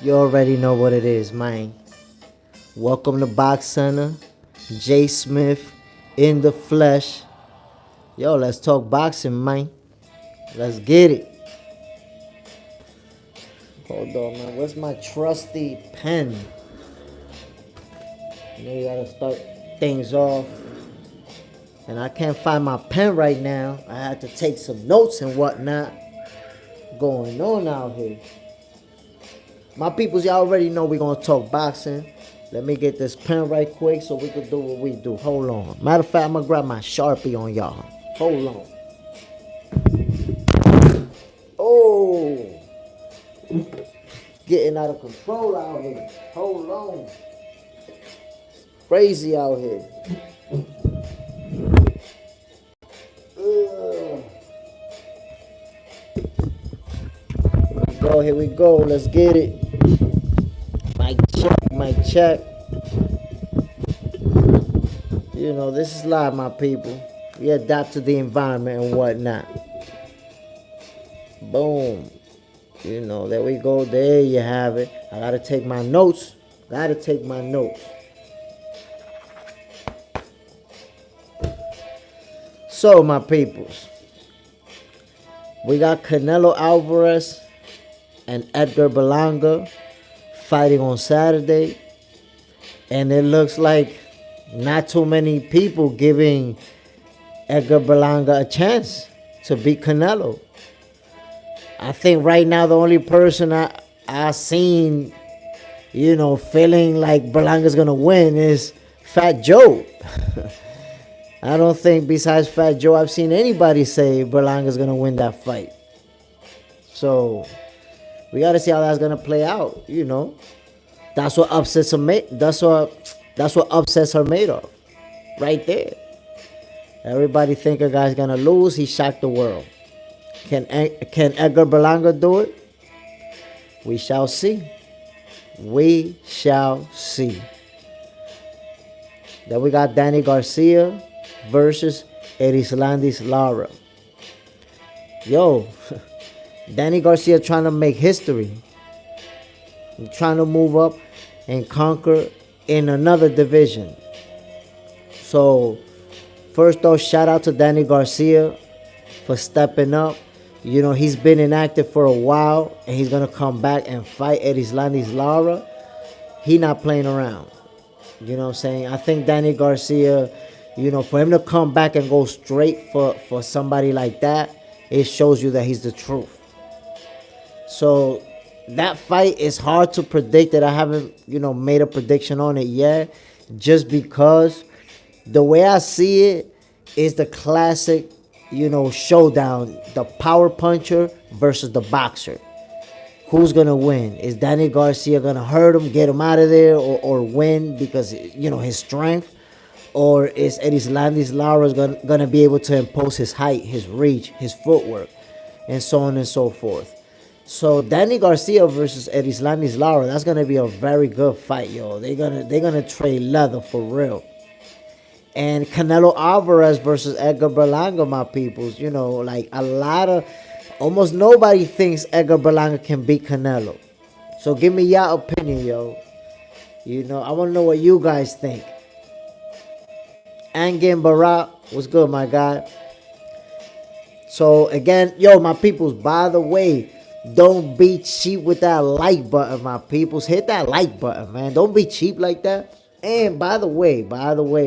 You already know what it is, man. Welcome to Box Center. JSmiff in the flesh. Yo, let's talk boxing, man. Let's get it. Hold on, man. Where's my trusty pen? You gotta start things off. And I can't find my pen right now. I had to take some notes and whatnot going on out here. My peoples, y'all already know we're gonna talk boxing. Let me get this pen right quick so we can do what we do. Hold on. Matter of fact, I'm gonna grab my Sharpie on y'all. Hold on. Oh, getting out of control out here. Hold on. Crazy out here. Here we go. Let's get it. Mic check. You know, this is live, my people. We adapt to the environment and whatnot. Boom. You know, there we go. There you have it. I gotta take my notes. So, my peoples, we got Canelo Alvarez and Edgar Berlanga fighting on Saturday. And it looks like not too many people giving Edgar Berlanga a chance to beat Canelo. I think right now the only person I seen, you know, feeling like Berlanga's gonna win is Fat Joe. I don't think besides Fat Joe I've seen anybody say Berlanga's gonna win that fight. So we got to see how that's gonna play out. You know, that's what upsets are made. That's what upsets are made of, right there. Everybody think a guy's gonna lose. He shocked the world. Can Edgar Berlanga do it? We shall see. We shall see. Then we got Danny Garcia versus Erislandy's Lara. Yo. Danny Garcia trying to make history. Trying to move up and conquer in another division. So, first off, shout out to Danny Garcia for stepping up. You know, he's been inactive for a while, and he's going to come back and fight Erislandy's Lara. He not playing around. You know what I'm saying? I think Danny Garcia, you know, for him to come back and go straight for somebody like that, it shows you that he's the truth. So that fight is hard to predict. That I haven't, you know, made a prediction on it yet, just because the way I see it is the classic, you know, showdown: the power puncher versus the boxer. Who's gonna win? Is Danny Garcia gonna hurt him, get him out of there, or win because, you know, his strength, or is Erislandy's Lara gonna be able to impose his height, his reach, his footwork, and so on and so forth? So Danny Garcia versus Erislandy's Lara, that's gonna be a very good fight, yo. They're gonna trade leather for real. And Canelo Alvarez versus Edgar Berlanga, my peoples. You know, like almost nobody thinks Edgar Berlanga can beat Canelo. So give me your opinion, yo. You know, I wanna know what you guys think. Angin Barak, what's good, my guy? So again, yo, my peoples, by the way, don't be cheap with that like button, my peoples. Hit that like button, man. Don't be cheap like that. And by the way,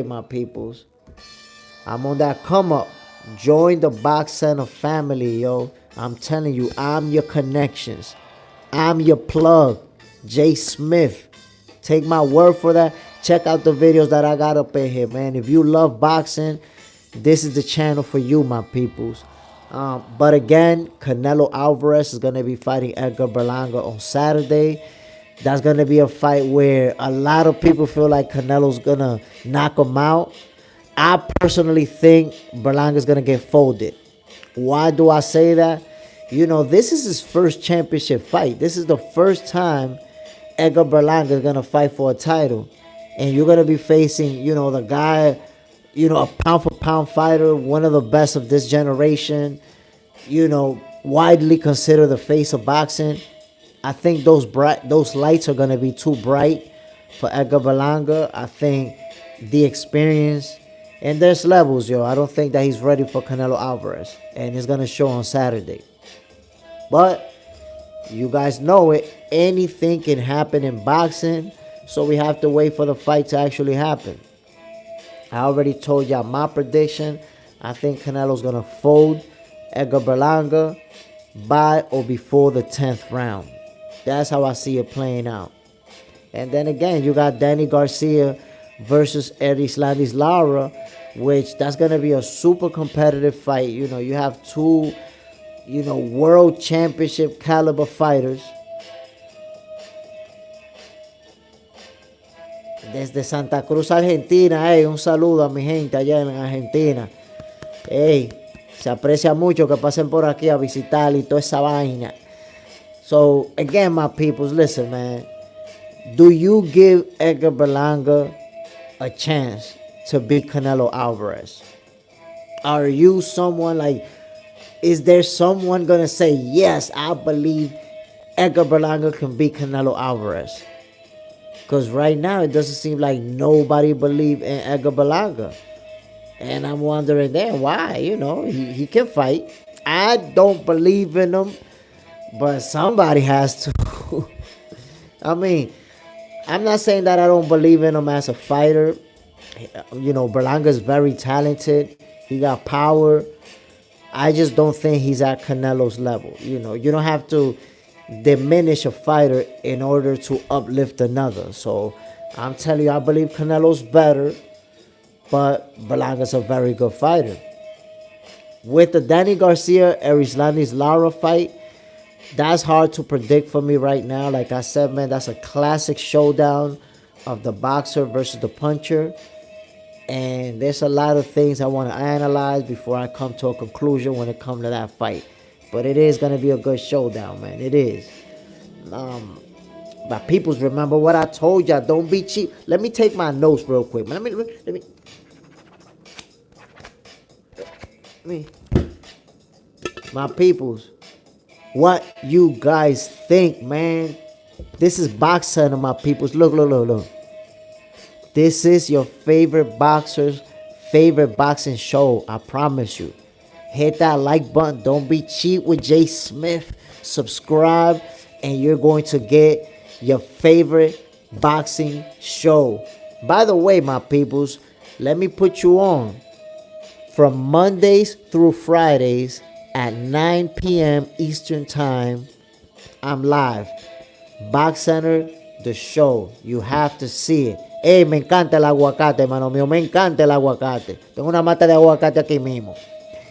my peoples, I'm on that come up. Join the Box Center family, yo. I'm telling you, I'm your connections. I'm your plug. JSmiff. Take my word for that. Check out the videos that I got up in here, man. If you love boxing, this is the channel for you, my peoples. But again, Canelo Alvarez is going to be fighting Edgar Berlanga on Saturday. That's going to be a fight where a lot of people feel like Canelo's going to knock him out. I personally think Berlanga's going to get folded. Why do I say that? You know, this is his first championship fight. This is the first time Edgar Berlanga is going to fight for a title. And you're going to be facing, you know, the guy, you know, a pound-for-pound fighter, one of the best of this generation, you know, widely considered the face of boxing. I think those lights are gonna be too bright for Edgar Berlanga. I think the experience, and there's levels, yo. I don't think that he's ready for Canelo Alvarez, and it's gonna show on Saturday. But you guys know it. Anything can happen in boxing, so we have to wait for the fight to actually happen. I already told y'all my prediction. I think Canelo's gonna fold Edgar Berlanga by or before the 10th round. That's how I see it playing out. And then again, you got Danny Garcia versus Erislandy Lara, which that's gonna be a super competitive fight. You know, you have two, world championship caliber fighters. Desde Santa Cruz, Argentina, un saludo a mi gente allá en Argentina. Se aprecia mucho que pasen por aquí a visitar y toda esa vaina. So, again, my peoples, listen, man. Do you give Edgar Berlanga a chance to beat Canelo Alvarez? Are you someone like, is there someone going to say, yes, I believe Edgar Berlanga can beat Canelo Alvarez? Because right now, it doesn't seem like nobody believes in Edgar Berlanga. And I'm wondering then why, he can fight. I don't believe in him, but somebody has to. I mean, I'm not saying that I don't believe in him as a fighter. Berlanga's very talented. He got power. I just don't think he's at Canelo's level. You don't have to diminish a fighter in order to uplift another. So I'm telling you, I believe Canelo's better, but Berlanga's a very good fighter. With the Danny Garcia Erislandy Lara fight, that's hard to predict for me right now. Like I said, man, that's a classic showdown of the boxer versus the puncher. And there's a lot of things I want to analyze before I come to a conclusion when it comes to that fight. But it is going to be a good showdown, man. It is. But peoples, remember what I told y'all. Don't be cheap. Let me take my notes real quick. Let me. My peoples, what you guys think, man? This is Box Center, my peoples. Look. This is your favorite boxer's favorite boxing show. I promise you. Hit that like button. Don't be cheap with JSmiff. Subscribe, and you're going to get your favorite boxing show. By the way, my peoples, let me put you on. From Mondays through Fridays at 9 p.m. Eastern Time, I'm live. Box Center, the show. You have to see it. Me encanta el aguacate, hermano mío. Me encanta el aguacate. Tengo una mata de aguacate aquí mismo.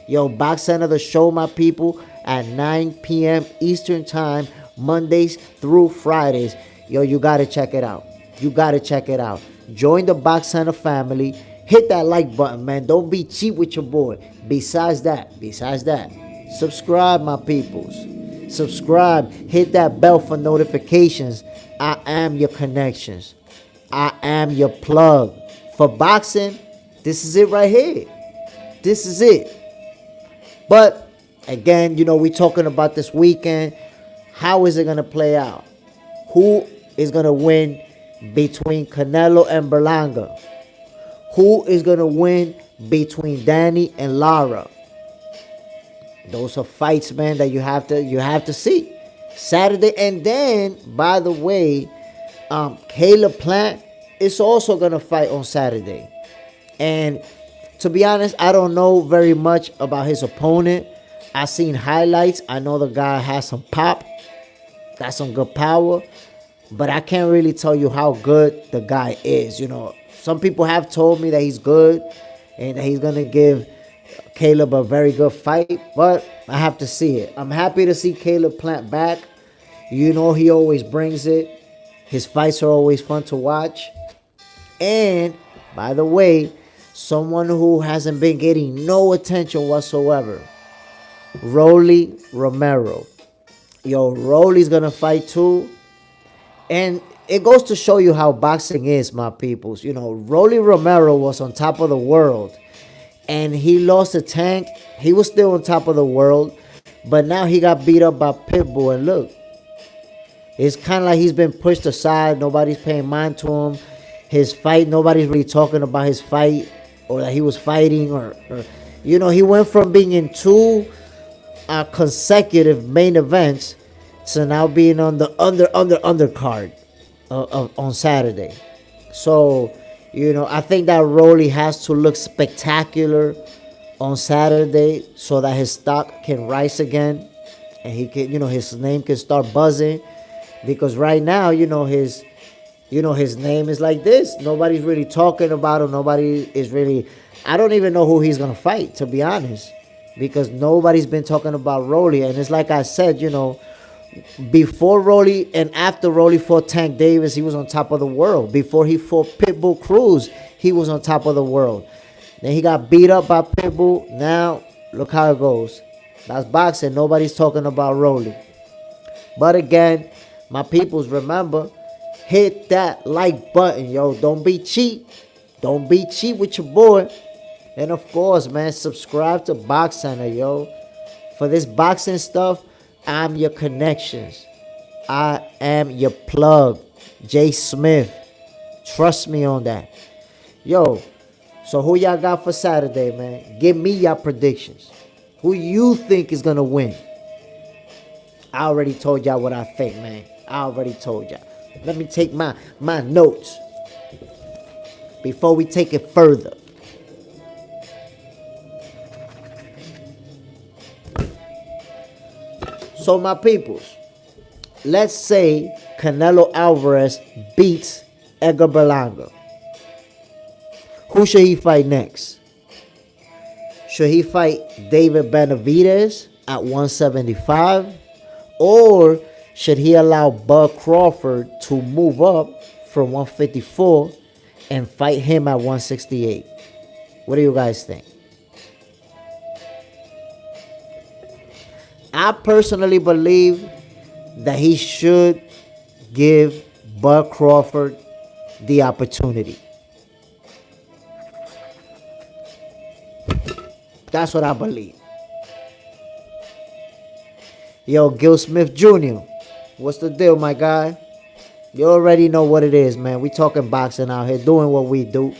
Yo, Box Center, the show, my people, at 9 p.m. Eastern Time, Mondays through Fridays. Yo, you got to check it out. Join the Box Center family. Hit that like button, man. Don't be cheap with your boy. Besides that, subscribe, my peoples. Subscribe. Hit that bell for notifications. I am your connections. I am your plug. For boxing, this is it right here. This is it. But, again, we talking about this weekend. How is it going to play out? Who is going to win between Canelo and Berlanga? Who is going to win between Danny and Lara? Those are fights, man, that you have to see. Saturday. And then, by the way, Caleb Plant is also going to fight on Saturday. And to be honest, I don't know very much about his opponent. I seen highlights. I know the guy has some pop, got some good power, but I can't really tell you how good the guy is. Some people have told me that he's good and that he's going to give Caleb a very good fight, but I have to see it. I'm happy to see Caleb Plant back. He always brings it. His fights are always fun to watch. And, by the way, someone who hasn't been getting no attention whatsoever, Rolly Romero. Yo, Rolly's going to fight too. And it goes to show you how boxing is, my peoples. Rolly Romero was on top of the world. And he lost a tank. He was still on top of the world. But now he got beat up by Pitbull. And look, It's kind of like he's been pushed aside. Nobody's paying mind to him. His fight, nobody's really talking about his fight or that he was fighting or he went from being in two consecutive main events to now being on the undercard on Saturday. So, I think that Rolly has to look spectacular on Saturday so that his stock can rise again and he can, his name can start buzzing. Because right now, his name is like this. Nobody's really talking about him. Nobody is really. I don't even know who he's gonna fight, to be honest, because nobody's been talking about Rolly. And it's like I said, before Rolly and after Rolly fought Tank Davis, he was on top of the world. Before he fought Pitbull Cruz, he was on top of the world. Then he got beat up by Pitbull. Now look how it goes. That's boxing. Nobody's talking about Rolly. But again, my peoples, remember, hit that like button, yo. Don't be cheap. Don't be cheap with your boy. And of course, man, subscribe to Box Center, yo. For this boxing stuff, I'm your connections. I am your plug. JSmiff. Trust me on that. Yo, so who y'all got for Saturday, man? Give me your predictions. Who you think is going to win? I already told y'all what I think, man. I already told y'all. Let me take my notes before we take it further. So my peoples, let's say Canelo Alvarez beats Edgar Berlanga. Who should he fight next? Should he fight David Benavidez at 175? Or should he allow Bud Crawford to move up from 154 and fight him at 168? What do you guys think? I personally believe that he should give Bud Crawford the opportunity. That's what I believe. Yo, JSmiff Jr., what's the deal, my guy? You already know what it is, man. We talking boxing out here, doing what we do.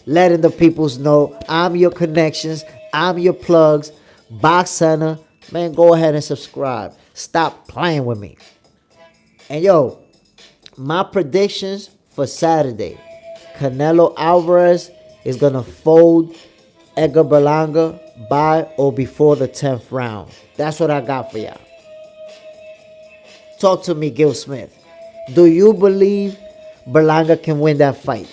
Letting the peoples know I'm your connections. I'm your plugs. Box Center. Man, go ahead and subscribe. Stop playing with me. And yo, my predictions for Saturday. Canelo Alvarez is going to fold Edgar Berlanga by or before the 10th round. That's what I got for y'all. Talk to me, JSmiff. Do you believe Berlanga can win that fight?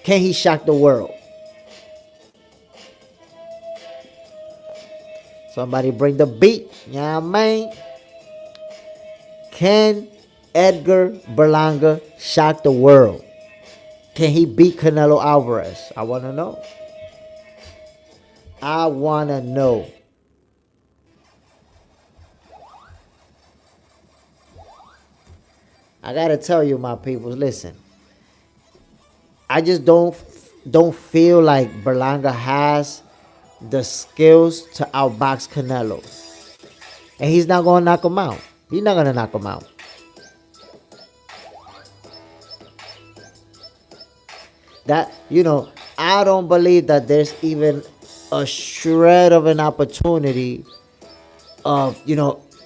Can he shock the world? Somebody bring the beat. Yeah, man. Can Edgar Berlanga shock the world? Can he beat Canelo Alvarez? I want to know. I want to know. I got to tell you, my people, listen. I just don't feel like Berlanga has the skills to outbox Canelo. And he's not going to knock him out. He's not going to knock him out. That, I don't believe that there's even a shred of an opportunity of,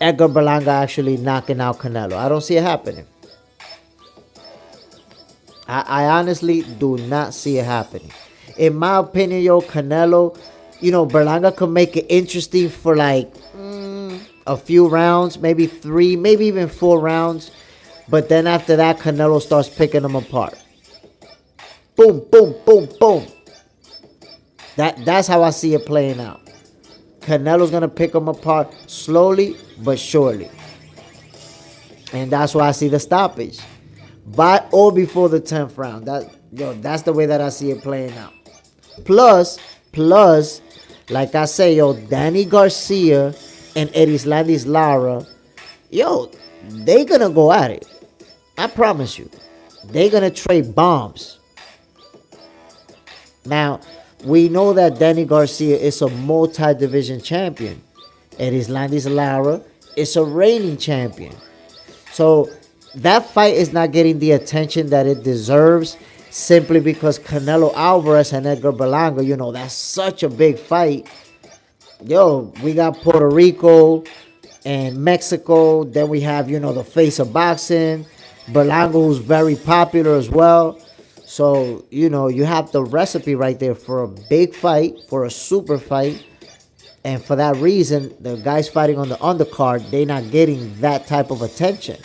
Edgar Berlanga actually knocking out Canelo. I don't see it happening. I honestly do not see it happening. In my opinion, Canelo, Berlanga could make it interesting for like a few rounds, maybe 3, maybe even 4 rounds. But then after that, Canelo starts picking them apart. Boom, boom, boom, boom. That's how I see it playing out. Canelo's going to pick them apart slowly but surely. And that's why I see the stoppage. By or before the 10th round. That's the way that I see it playing out. Plus, like I say, Danny Garcia and Erislandy's Lara, they gonna go at it. I promise you. They gonna trade bombs. Now, we know that Danny Garcia is a multi-division champion. Erislandy's Lara is a reigning champion. So that fight is not getting the attention that it deserves simply because Canelo Alvarez and Edgar Berlanga, that's such a big fight. Yo, we got Puerto Rico and Mexico. Then we have, the face of boxing, Berlanga, who's very popular as well. So, you have the recipe right there for a big fight, for a super fight. And for that reason, the guys fighting on the undercard, they're not getting that type of attention.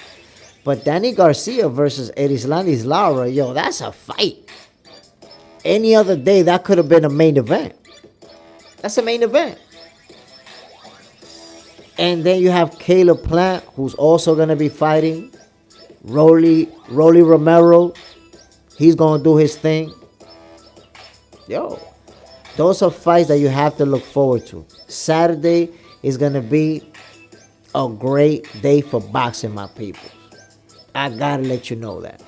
But Danny Garcia versus Erislandy's Lara, yo, that's a fight. Any other day, that could have been a main event. That's a main event. And then you have Caleb Plant, who's also going to be fighting. Rolly Romero, he's going to do his thing. Yo, those are fights that you have to look forward to. Saturday is going to be a great day for boxing, my people. I got to let you know that.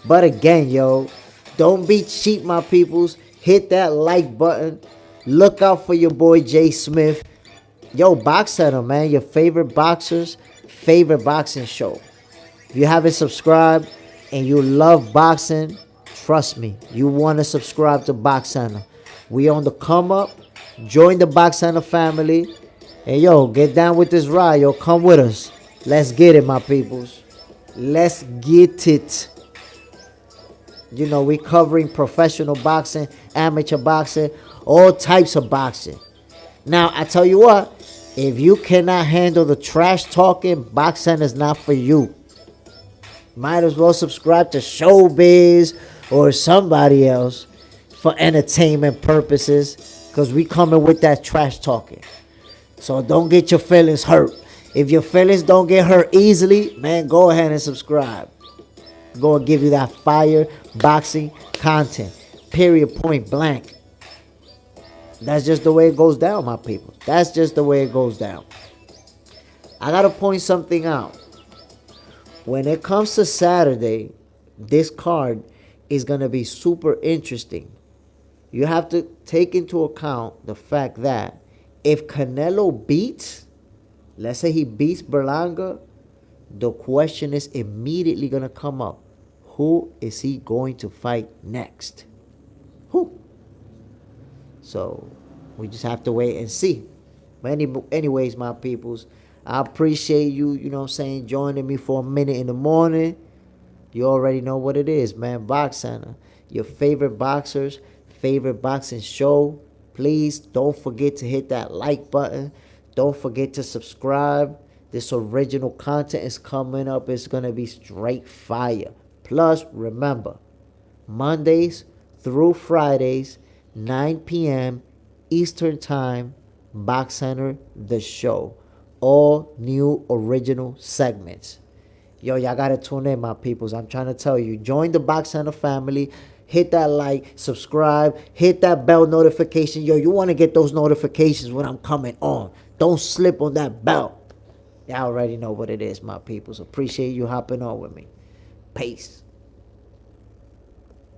But again, yo, don't be cheap, my peoples. Hit that like button. Look out for your boy JSmiff. Yo, Box Center, man. Your favorite boxers, favorite boxing show. If you haven't subscribed and you love boxing, trust me, you want to subscribe to Box Center. We on the come up. Join the Box Center family. And yo, get down with this ride, yo. Come with us. Let's get it, my peoples. Let's get it. We covering professional boxing, amateur boxing, all types of boxing. Now, I tell you what, if you cannot handle the trash talking, Box Center is not for you. Might as well subscribe to Showbiz or somebody else for entertainment purposes, because we coming with that trash talking. So don't get your feelings hurt. If your feelings don't get hurt easily, man, go ahead and subscribe. Go and give you that fire boxing content. Period, point blank. That's just the way it goes down, my people. That's just the way it goes down. I got to point something out. When it comes to Saturday, this card is going to be super interesting. You have to take into account the fact that if Canelo beats, let's say he beats Berlanga, the question is immediately going to come up. Who is he going to fight next? Who? So we just have to wait and see. But anyways, my peoples, I appreciate you, joining me for a minute in the morning. You already know what it is, man. Box Center. Your favorite boxers, favorite boxing show. Please don't forget to hit that like button. Don't forget to subscribe. This original content is coming up. It's going to be straight fire. Plus, remember, Mondays through Fridays, 9 p.m. Eastern Time, Box Center, the show. All new original segments. Yo, y'all got to tune in, my peoples. I'm trying to tell you. Join the Box Center family. Hit that like, subscribe, hit that bell notification. Yo, you want to get those notifications when I'm coming on. Don't slip on that bell. Y'all already know what it is, my peoples. Appreciate you hopping on with me. Peace.